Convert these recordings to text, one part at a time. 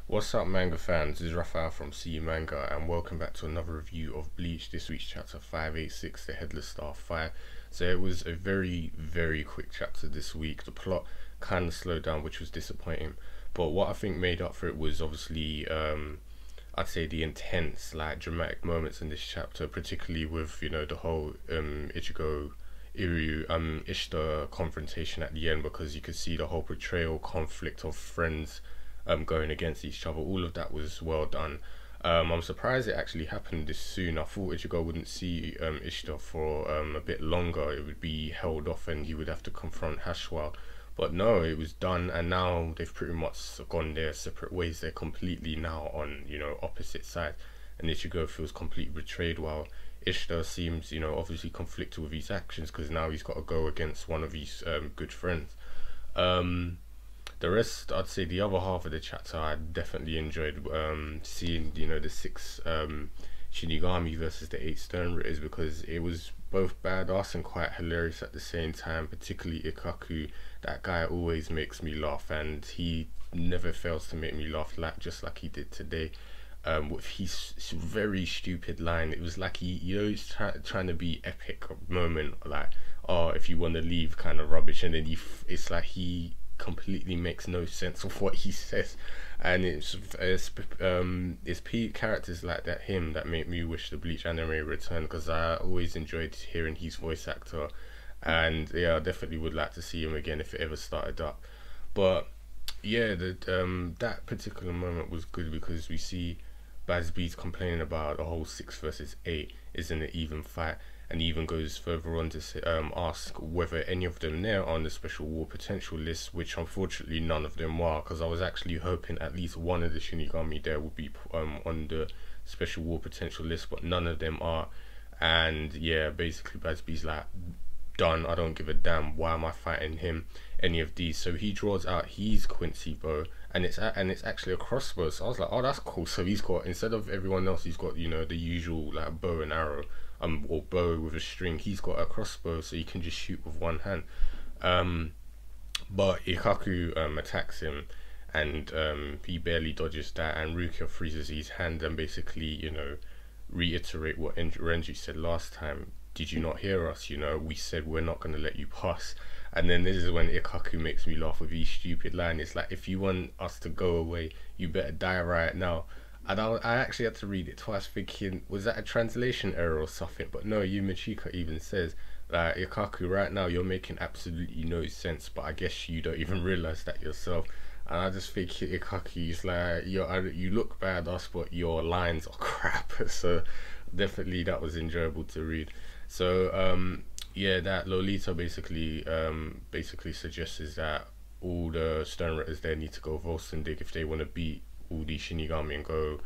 What's up, manga fans? This is Raphael from CU Manga, and welcome back to another review of Bleach. This week's chapter 586, the Headless Star 5. So it was a very quick chapter this week. The plot kind of slowed down, which was disappointing. But what I think made up for it was obviously, I'd say the intense, like, dramatic moments in this chapter, particularly with, the whole Ichigo Uryu Ishida confrontation at the end, because you could see the whole portrayal conflict of friends going against each other. All of that was well done. I'm surprised it actually happened this soon. I thought Ichigo wouldn't see Ishida for a bit longer. It would be held off and he would have to confront Hashwell. But no, it was done, and now they've pretty much gone their separate ways. They're completely now on, opposite sides. And Ichigo feels completely betrayed, while Ishida seems, obviously conflicted with his actions, because now he's got to go against one of his good friends. The rest, I'd say the other half of the chapter, I definitely enjoyed seeing, the 6 Shinigami versus the 8 Sternritters, because it was both badass and quite hilarious at the same time, particularly Ikkaku. That guy always makes me laugh, and he never fails to make me laugh, just like he did today. With his very stupid line, it was like he's trying to be epic moment, like, oh, if you want to leave, kind of rubbish, and then it's like he completely makes no sense of what he says, and it's characters like that make me wish the Bleach anime returned, because I always enjoyed hearing his voice actor, and yeah, I definitely would like to see him again if it ever started up. But yeah, that particular moment was good, because we see Bazby's complaining about the whole 6 versus 8 isn't an even fight, and he even goes further on to say, ask whether any of them there are on the special war potential list, which unfortunately none of them are, because I was actually hoping at least one of the Shinigami there would be on the special war potential list, but none of them are. And yeah, basically Bazby's like, done, I don't give a damn, why am I fighting him, any of these? So he draws out his Quincy bow, and it's actually a crossbow. So I was like, oh, that's cool. So he's got, instead of everyone else, he's got, the usual like bow and arrow, or bow with a string. He's got a crossbow, so he can just shoot with one hand. But Ikkaku attacks him, and he barely dodges that, and Rukia freezes his hand and basically, reiterate what Renji said last time. Did you not hear us? We said we're not going to let you pass. And then this is when Ikkaku makes me laugh with his stupid line. It's like, if you want us to go away, you better die right now. And I actually had to read it twice, thinking, was that a translation error or something? But no, Yumachika even says, like, Ikkaku, right now you're making absolutely no sense, but I guess you don't even realize that yourself. And I just think Ikkaku is like, you look badass, but your lines are crap. So definitely that was enjoyable to read. So yeah, that Lolita basically suggests that all the Sternritters there need to go Volstendig if they want to beat all these Shinigami and go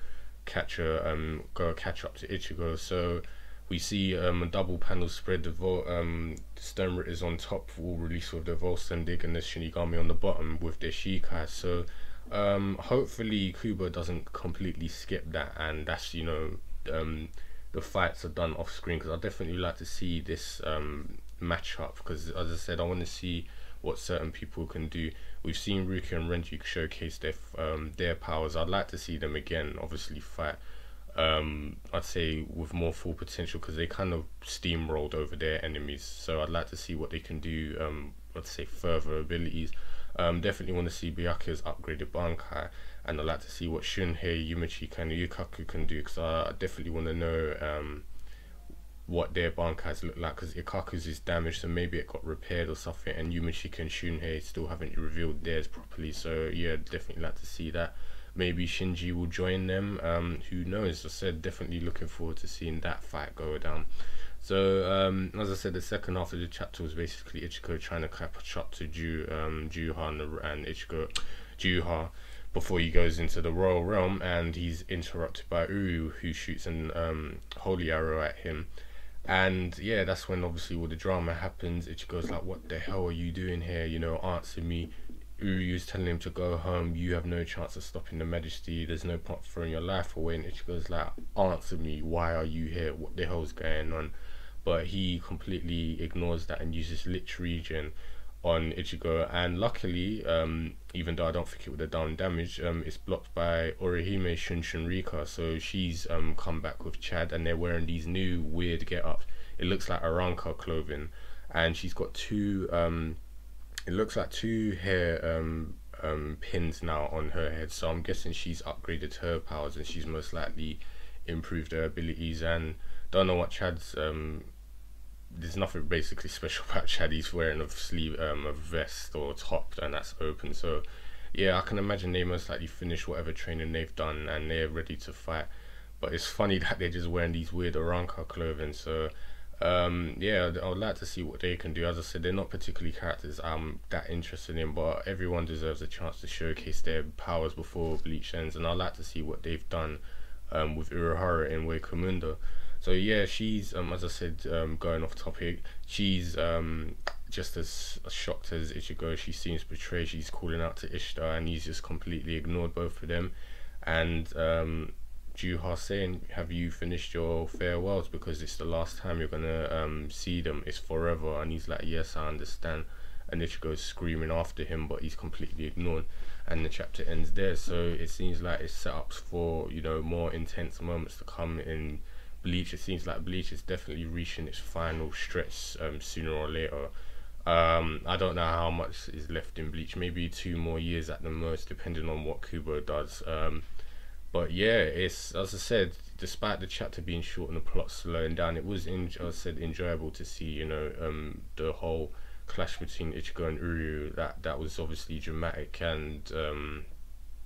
catch up to Ichigo. So we see a double panel spread, the Sternritters on top all released with the Volstendig, and the Shinigami on the bottom with their Shikai. So hopefully Kubo doesn't completely skip that, and that's the fights are done off screen, because I definitely like to see this match up, because as I said, I want to see what certain people can do. We've seen Rukia and Renji showcase their powers. I'd like to see them again, obviously fight, I'd say with more full potential, because they kind of steamrolled over their enemies. So I'd like to see what they can do, let's say further abilities. Definitely want to see Byakuya's upgraded Bankai, and I'd like to see what Shunhei, Yumachika and Ikkaku can do, because I definitely want to know what their Bankais look like, because Ikkaku's is damaged, so maybe it got repaired or something, and Yumachika and Shunhei still haven't revealed theirs properly. So yeah, definitely like to see that. Maybe Shinji will join them, who knows. I said, definitely looking forward to seeing that fight go down. So as I said, the second half of the chapter was basically Ichigo trying to catch up to Juha and Juha before he goes into the Royal Realm, and he's interrupted by Uryu, who shoots an holy arrow at him. And yeah, that's when obviously all the drama happens. Ichigo's like, what the hell are you doing here? Answer me. Uryu's telling him to go home. You have no chance of stopping the Majesty. There's no point throwing your life away. And Ichigo's like, answer me. Why are you here? What the hell's going on? But he completely ignores that and uses Lich Region on Ichigo, and luckily, even though I don't think it would have done damage, it's blocked by Orihime Shinrika, so she's come back with Chad, and they're wearing these new weird get-ups. It looks like Aranka clothing, and she's got two, it looks like two hair pins now on her head, so I'm guessing she's upgraded her powers, and she's most likely improved her abilities. And don't know what Chad's there's nothing basically special about Chad. He's wearing a vest or top, and that's open. So yeah, I can imagine they most likely finish whatever training they've done and they're ready to fight. But it's funny that they're just wearing these weird Aranka clothing. So yeah, I would like to see what they can do. As I said, they're not particularly characters I'm that interested in, but everyone deserves a chance to showcase their powers before Bleach ends, and I'd like to see what they've done with Urahara in Hueco Mundo. So yeah, she's as I said, going off topic, she's just as shocked as Ichigo. She seems betrayed. She's calling out to Ishtar, and he's just completely ignored both of them. And Juha saying, "Have you finished your farewells? Because it's the last time you're gonna see them. It's forever." And he's like, "Yes, I understand." And Ichigo's screaming after him, but he's completely ignored. And the chapter ends there. So it seems like it's set up for, you know, more intense moments to come in Bleach. It seems like Bleach is definitely reaching its final stretch sooner or later. I don't know how much is left in Bleach, maybe 2 more years at the most, depending on what Kubo does. But yeah, it's, as I said, despite the chapter being short and the plot slowing down, it was, as I said, enjoyable to see, you know, the whole clash between Ichigo and Uryu. That was obviously dramatic and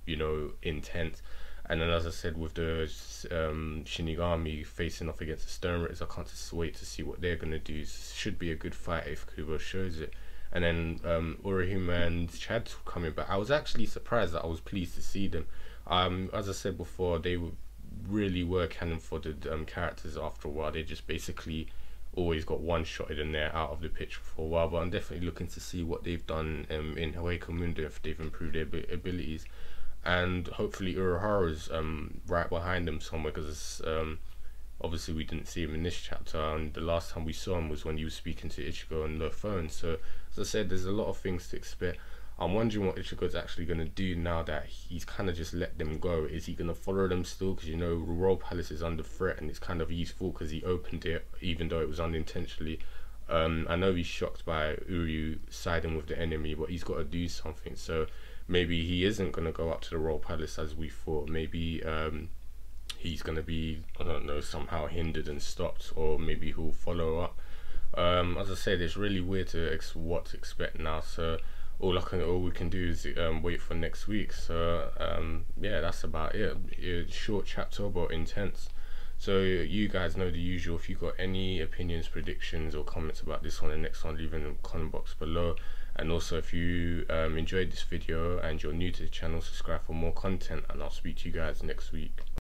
you know, intense. And then, as I said, with the Shinigami facing off against the Sternritters, I can't just wait to see what they're going to do. It should be a good fight if Kubo shows it. And then Orihime and Chad coming back. I was actually surprised that I was pleased to see them. As I said before, they really were canon foddered characters after a while. They just basically always got one-shotted and they're out of the picture for a while. But I'm definitely looking to see what they've done in Hueco Mundo, if they've improved their abilities. And hopefully Urahara's right behind them somewhere, because obviously we didn't see him in this chapter, and the last time we saw him was when he was speaking to Ichigo on the phone. So as I said, there's a lot of things to expect. I'm wondering what Ichigo's actually going to do now that he's kind of just let them go. Is he going to follow them still? Because, you know, Royal Palace is under threat, and it's kind of his fault because he opened it, even though it was unintentionally. I know he's shocked by Uryu siding with the enemy, but he's got to do something. So maybe he isn't going to go up to the Royal Palace as we thought. Maybe he's going to be, I don't know, somehow hindered and stopped, or maybe he'll follow up. As I said, it's really weird to what to expect now. So all we can do is wait for next week. So yeah, that's about it. It's a short chapter but intense. So you guys know the usual. If you've got any opinions, predictions, or comments about this one and the next one, leave it in the comment box below. And also, if you enjoyed this video and you're new to the channel, subscribe for more content, and I'll speak to you guys next week.